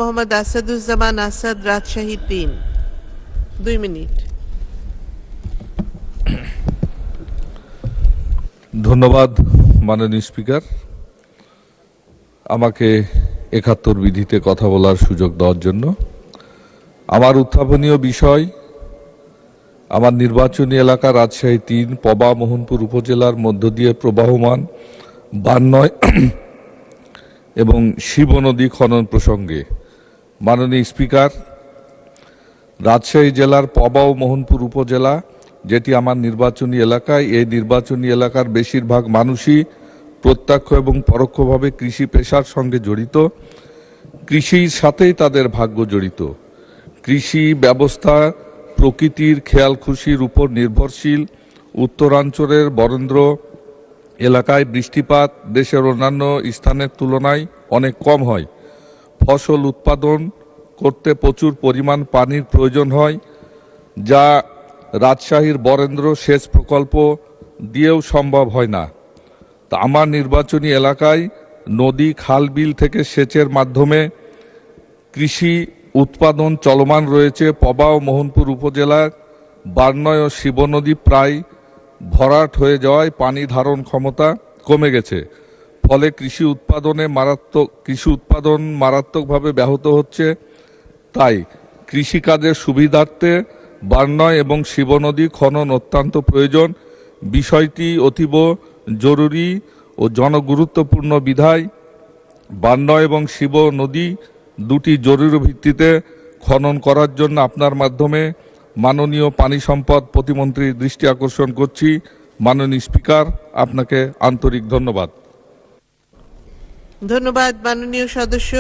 Mohammad Asaduzzaman Asad, Rajshahi ৩। ২ minute. ধন্যবাদ মাননীয় speaker, আমাকে ৭১ বিধিতে কথা বলার সুযোগ দেওয়ার জন্য। আমার উত্থাপনীয় বিষয় আমার নির্বাচনী এলাকা রাজশাহী ৩ পবা মোহনপুর উপজেলার মধ্য দিয়ে প্রবাহমান ৫২ এবং শিব নদী খনন প্রসঙ্গে। মাননীয় স্পিকার, রাজশাহী জেলার পবা ও মোহনপুর উপজেলা যেটি আমার নির্বাচনী এলাকায়, এই নির্বাচনী এলাকার বেশিরভাগ মানুষই প্রত্যক্ষ এবং পরোক্ষভাবে কৃষি পেশার সঙ্গে জড়িত। কৃষির সাথেই তাদের ভাগ্য জড়িত। কৃষি ব্যবস্থা প্রকৃতির খেয়াল খুশির উপর নির্ভরশীল। উত্তরাঞ্চলের বরেন্দ্র এলাকায় বৃষ্টিপাত দেশের অন্যান্য স্থানের তুলনায় অনেক কম হয়। ফসল উৎপাদন করতে প্রচুর পরিমাণ পানির প্রয়োজন হয়, যা রাজশাহীর বরেন্দ্র সেচ প্রকল্প দিয়েও সম্ভব হয় না। তা আমার নির্বাচনী এলাকায় নদী, খাল, বিল থেকে সেচের মাধ্যমে কৃষি উৎপাদন চলমান রয়েছে। পবা ও মোহনপুর উপজেলার ৫২ ও শিব নদী প্রায় ভরাট হয়ে যাওয়ায় পানি ধারণ ক্ষমতা কমে গেছে। ফলে কৃষি উৎপাদন মারাত্মকভাবে ব্যাহত হচ্ছে। তাই কৃষিকাজের সুবিধার্থে ৫২ এবং শিব নদী খনন অত্যন্ত প্রয়োজন। বিষয়টি অতীব জরুরি ও জনগুরুত্বপূর্ণ বিধায় ৫২ এবং শিব নদী দুটি জরুরি ভিত্তিতে খনন করার জন্য আপনার মাধ্যমে মাননীয় পানি সম্পদ প্রতিমন্ত্রীর দৃষ্টি আকর্ষণ করছি। মাননীয় স্পিকার, আপনাকে আন্তরিক ধন্যবাদ। ধন্যবাদ মাননীয় সদস্য।